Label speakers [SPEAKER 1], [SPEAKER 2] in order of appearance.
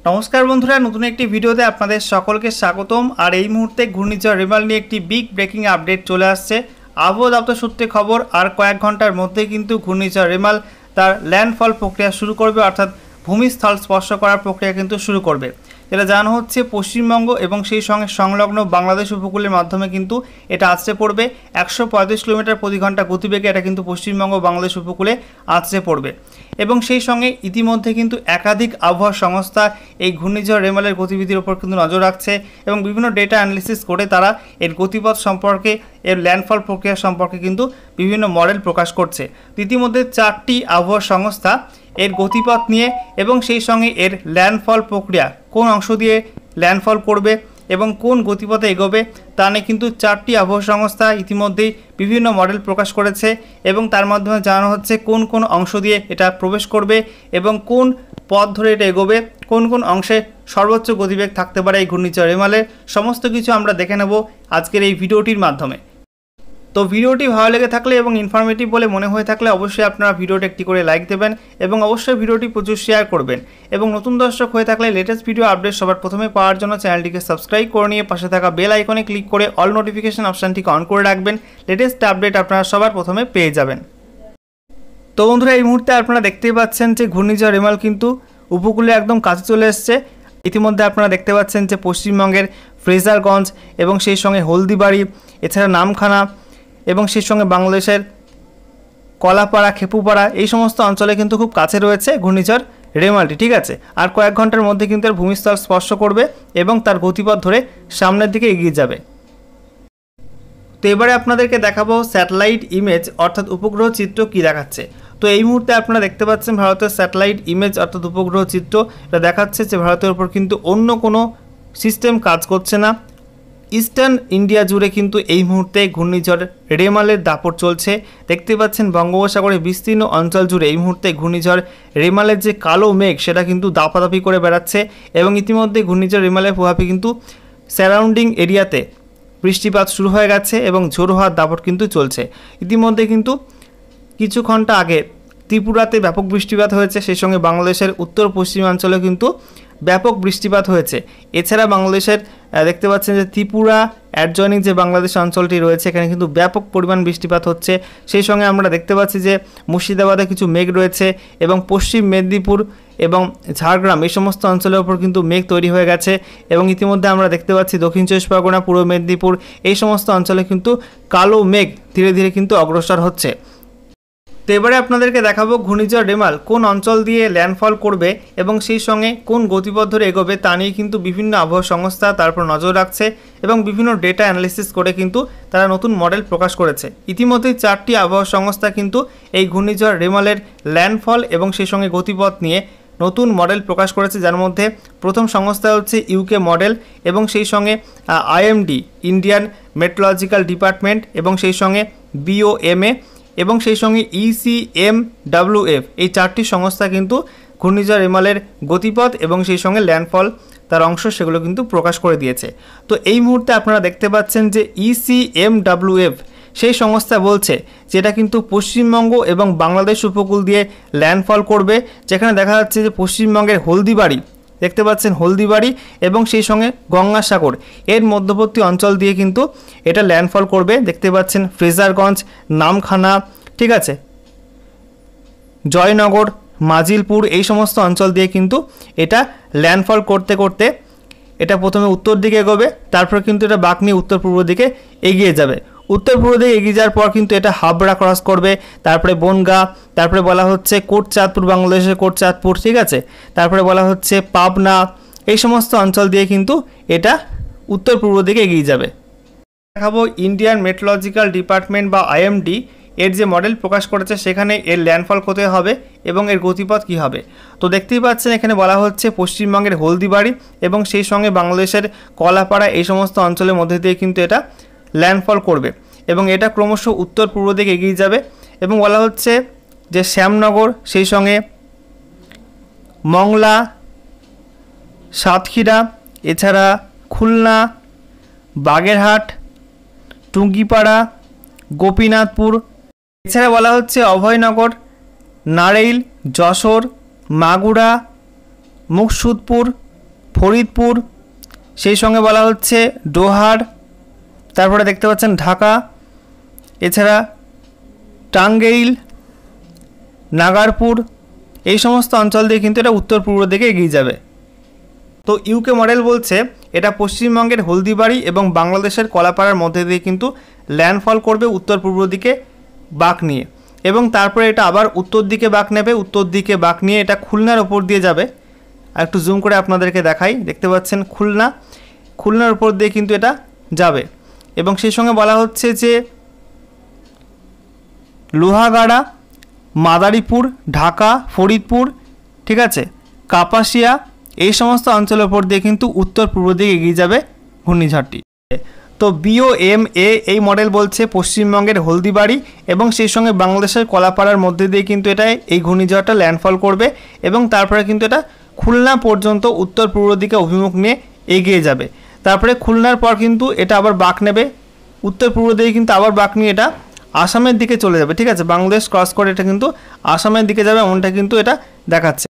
[SPEAKER 1] नमस्कार बंधुरा नतून एक भिडियोते आपनादेर सकलके स्वागतम। और ये मुहूर्ते घूर्णिझड़ रेमाल निये एक बिग ब्रेकिंग आपडेट चले आसछे। आबहावा दफ्तर सूत्रे खबर और कयेक घंटार मध्य किन्तु घूर्णिझड़ रेमाल तार लैंडफल प्रक्रिया शुरू करबे, अर्थात भूमिस्थल स्पर्श करार प्रक्रिया किन्तु शुरू करबे। যেটা জানা হচ্ছে পশ্চিমবঙ্গ এবং সেই সঙ্গে সংলগ্ন বাংলাদেশ উপকূলের মাধ্যমে কিন্তু এটা আছড়ে পড়বে। 135 কিলোমিটার প্রতি ঘন্টা গতিবেগে এটা কিন্তু পশ্চিমবঙ্গ বাংলাদেশ উপকূলে আছড়ে পড়বে। এবং সেই সঙ্গে ইতিমধ্যে কিন্তু একাধিক আবহাওয়া সংস্থা এই ঘূর্ণিঝড় রেমালের গতিবিধির উপর কিন্তু নজর রাখছে এবং বিভিন্ন ডেটা অ্যানালিসিস করে তারা এর গতিপথ সম্পর্কে, এর ল্যান্ডফল প্রক্রিয়া সম্পর্কে কিন্তু বিভিন্ন মডেল প্রকাশ করছে। ইতিমধ্যে 4টি আবহাওয়া সংস্থা এর গতিপথ নিয়ে এবং সেই সঙ্গে এর ল্যান্ডফল প্রক্রিয়া কোন অংশ দিয়ে ল্যান্ডফল করবে এবং কোন গতিপথে এগোবে তা নিয়ে কিন্তু 4টি আবহাওয়া সংস্থা ইতিমধ্যেই বিভিন্ন মডেল প্রকাশ করেছে এবং তার মাধ্যমে জানানো হচ্ছে কোন কোন অংশ দিয়ে এটা প্রবেশ করবে এবং কোন পথ ধরে এটা এগোবে, কোন কোন অংশে সর্বোচ্চ গতিবেগ থাকতে পারে এই ঘূর্ণিঝড় রেমালের। সমস্ত কিছু আমরা দেখে নেব আজকের এই ভিডিওটির মাধ্যমে। তো ভিডিওটি ভালো লেগে থাকলে এবং ইনফরমেটিভ বলে মনে হয়ে থাকলে অবশ্যই আপনারা ভিডিওটি একটি করে লাইক দেবেন এবং অবশ্যই ভিডিওটি প্রচুর শেয়ার করবেন। এবং নতুন দর্শক হয়ে থাকলে লেটেস্ট ভিডিও আপডেট সবার প্রথমে পাওয়ার জন্য চ্যানেলটিকে সাবস্ক্রাইব করে নিয়ে পাশে থাকা বেল আইকনে ক্লিক করে অল নোটিফিকেশন অপশানটিকে অন করে রাখবেন। লেটেস্ট আপডেট আপনারা সবার প্রথমে পেয়ে যাবেন। তো বন্ধুরা, এই মুহূর্তে আপনারা দেখতেই পাচ্ছেন যে ঘূর্ণিঝড় রেমাল কিন্তু উপকূলে একদম কাছে চলে এসছে। ইতিমধ্যে আপনারা দেখতে পাচ্ছেন যে পশ্চিমবঙ্গের ফ্রেজারগঞ্জ এবং সেই সঙ্গে হলদিবাড়ি, এছাড়া নামখানা এবং সেই সঙ্গে বাংলাদেশের কলাপাড়া, খেপুপাড়া এই সমস্ত অঞ্চলে কিন্তু খুব কাছে রয়েছে ঘূর্ণিঝড় রেমালটি। ঠিক আছে, আর কয়েক ঘন্টার মধ্যে কিন্তু এর ভূমিস্থল স্পর্শ করবে এবং তার গতিপথ ধরে সামনের দিকে এগিয়ে যাবে। তো এবারে আপনাদেরকে দেখাবো স্যাটেলাইট ইমেজ অর্থাৎ উপগ্রহ চিত্র কি দেখাচ্ছে। তো এই মুহূর্তে আপনারা দেখতে পাচ্ছেন ভারতের স্যাটেলাইট ইমেজ অর্থাৎ উপগ্রহ চিত্র। এটা দেখাচ্ছে যে ভারতের উপর কিন্তু অন্য কোনো সিস্টেম কাজ করছে না। ইস্টার্ন ইন্ডিয়া জুড়ে কিন্তু এই মুহূর্তে ঘূর্ণিঝড় রেমালের দাপট চলছে। দেখতে পাচ্ছেন বঙ্গোপসাগরের বিস্তীর্ণ অঞ্চল জুড়ে এই মুহূর্তে ঘূর্ণিঝড় রেমালের যে কালো মেঘ সেটা কিন্তু দাপাদাপি করে বেড়াচ্ছে এবং ইতিমধ্যে ঘূর্ণিঝড় রেমালের প্রভাবে কিন্তু সারাউন্ডিং এরিয়াতে বৃষ্টিপাত শুরু হয়ে গেছে এবং ঝোড়ো হাওয়ার দাপট কিন্তু চলছে। ইতিমধ্যে কিন্তু কিছু ঘন্টা আগে ত্রিপুরাতে ব্যাপক বৃষ্টিপাত হয়েছে, সেই সঙ্গে বাংলাদেশের উত্তর পশ্চিমাঞ্চলে কিন্তু ব্যাপক বৃষ্টিপাত হয়েছে। এছাড়া বাংলাদেশের দেখতে পাচ্ছেন যে ত্রিপুরা অ্যাডজয়নিং যে বাংলাদেশ অঞ্চলটি রয়েছে এখানে কিন্তু ব্যাপক পরিমাণ বৃষ্টিপাত হচ্ছে। সেই সঙ্গে আমরা দেখতে পাচ্ছি যে মুর্শিদাবাদে কিছু মেঘ রয়েছে এবং পশ্চিম মেদিনীপুর এবং ঝাড়গ্রাম এই সমস্ত অঞ্চলের ওপর কিন্তু মেঘ তৈরি হয়ে গেছে এবং ইতিমধ্যে আমরা দেখতে পাচ্ছি দক্ষিণ চব্বিশ পরগনা, পূর্ব মেদিনীপুর এই সমস্ত অঞ্চলে কিন্তু কালো মেঘ ধীরে ধীরে কিন্তু অগ্রসর হচ্ছে। তো এবারে আপনাদেরকে দেখাবো ঘূর্ণিঝড় রেমাল কোন অঞ্চল দিয়ে ল্যান্ডফল করবে এবং সেই সঙ্গে কোন গতিপথ ধরে এগোবে তা নিয়ে কিন্তু বিভিন্ন আবহাওয়া সংস্থা তারপর নজর রাখছে এবং বিভিন্ন ডেটা অ্যানালিসিস করে কিন্তু তারা নতুন মডেল প্রকাশ করেছে। ইতিমধ্যেই 4টি আবহাওয়া সংস্থা কিন্তু এই ঘূর্ণিঝড় রেমালের ল্যান্ডফল এবং সেই সঙ্গে গতিপথ নিয়ে নতুন মডেল প্রকাশ করেছে, যার মধ্যে প্রথম সংস্থা হচ্ছে ইউকে মডেল এবং সেই সঙ্গে আইএমডি ইন্ডিয়ান মেট্রোলজিক্যাল ডিপার্টমেন্ট এবং সেই সঙ্গে বিওএমএ এবং সেই সঙ্গে ইসিএমডব্লিউএফ এই 4টি সংস্থা কিন্তু ঘূর্ণিঝড় রেমালের গতিপথ এবং সেই সঙ্গে ল্যান্ডফল তার অংশ সেগুলো কিন্তু প্রকাশ করে দিয়েছে। তো এই মুহূর্তে আপনারা দেখতে পাচ্ছেন যে ইসিএমডব্লিউএফ সেই সংস্থা বলছে যেটা কিন্তু পশ্চিমবঙ্গ এবং বাংলাদেশ উপকূল দিয়ে ল্যান্ডফল করবে, যেখানে দেখা যাচ্ছে যে পশ্চিমবঙ্গের হলদিবাড়ি দেখতে পাচ্ছেন হলদিবাড়ি এবং সেই সঙ্গে গঙ্গাসাগর এর মধ্যবর্তী অঞ্চল দিয়ে কিন্তু এটা ল্যান্ডফল করবে। দেখতে পাচ্ছেন ফ্রেজারগঞ্জ, নামখানা, ঠিক আছে, জয়নগর, মাজিলপুর এই সমস্ত অঞ্চল দিয়ে কিন্তু এটা ল্যান্ডফল করতে করতে এটা প্রথমে উত্তর দিকে এগোবে, তারপর কিন্তু এটা বাঁক নিয়ে উত্তর পূর্ব দিকে এগিয়ে যাবে। উত্তর পূর্ব দিকে এগিয়ে যাওয়ার পর কিন্তু এটা হাবড়া ক্রস করবে, তারপরে বনগাঁ, তারপরে বলা হচ্ছে কোটচাঁদপুর, বাংলাদেশের কোটচাঁদপুর, ঠিক আছে, তারপরে বলা হচ্ছে পাবনা এই সমস্ত অঞ্চল দিয়ে কিন্তু এটা উত্তর পূর্ব দিকে এগিয়ে যাবে। দেখাবো ইন্ডিয়ান মেট্রোলজিক্যাল ডিপার্টমেন্ট বা আইএমডি এর যে মডেল প্রকাশ করেছে সেখানে এর ল্যান্ডফল কোথায় হবে এবং এর গতিপথ কী হবে। তো দেখতেই পাচ্ছেন এখানে বলা হচ্ছে পশ্চিমবঙ্গের হলদিবাড়ি এবং সেই সঙ্গে বাংলাদেশের কলাপাড়া এই সমস্ত অঞ্চলের মধ্যে দিয়ে কিন্তু এটা ল্যান্ডফল করবে এবং এটা ক্রমশ উত্তর পূর্ব দিকে এগিয়ে যাবে এবং বলা হচ্ছে যে শ্যামনগর, সেই সঙ্গে মংলা, সাতক্ষীরা, এছাড়া খুলনা, বাগেরহাট, টুঙ্গিপাড়া, গোপীনাথপুর, এছাড়া বলা হচ্ছে অভয়নগর, নারেইল, যশোর, মাগুরা, মুকসুদপুর, ফরিদপুর, সেই সঙ্গে বলা হচ্ছে ডোহার, তারপরে দেখতে পাচ্ছেন ঢাকা, এছাড়া টাঙ্গাইল, নাগারপুর, এই সমস্ত অঞ্চল দিয়ে কিন্তু এটা উত্তর পূর্ব দিকে এগিয়ে যাবে। তো ইউকে মডেল বলছে এটা পশ্চিমবঙ্গের হলদিবাড়ি এবং বাংলাদেশের কলাপাড়ার মধ্যে দিয়ে কিন্তু ল্যান্ডফল করবে উত্তর পূর্ব দিকে বাঁক নিয়ে, এবং তারপরে এটা আবার উত্তর দিকে বাঁক নেবে, উত্তর দিকে বাঁক নিয়ে এটা খুলনার ওপর দিয়ে যাবে। আর একটু জুম করে আপনাদেরকে দেখাই, দেখতে পাচ্ছেন খুলনার ওপর দিয়ে কিন্তু এটা যাবে। এবং সেই সঙ্গে বলা হচ্ছে যে লোহাগাড়া, মাদারীপুর, ঢাকা, ফরিদপুর, ঠিক আছে, কাপাসিয়া, এই সমস্ত অঞ্চলের ওপর দিয়ে কিন্তু উত্তর পূর্ব দিকে এগিয়ে যাবে ঘূর্ণিঝড়টি। তো BOMA এই মডেল বলছে পশ্চিমবঙ্গের হলদিবাড়ি এবং সেই সঙ্গে বাংলাদেশের কলাপাড়ার মধ্যে দিয়ে কিন্তু এটা এই ঘূর্ণিঝড়টা ল্যান্ডফল করবে, এবং তারপরে কিন্তু এটা খুলনা পর্যন্ত উত্তর পূর্ব দিকে অভিমুখ নিয়ে এগিয়ে যাবে। তারপরে খুলনার পর কিন্তু এটা আবার বাঁক নেবে উত্তর পূর্ব দিকে, কিন্তু আবার বাঁক নিয়ে এটা আসামের দিকে চলে যাবে, ঠিক আছে, বাংলাদেশ ক্রস করে এটা কিন্তু আসামের দিকে যাবে, এমনটা কিন্তু এটা দেখাচ্ছে।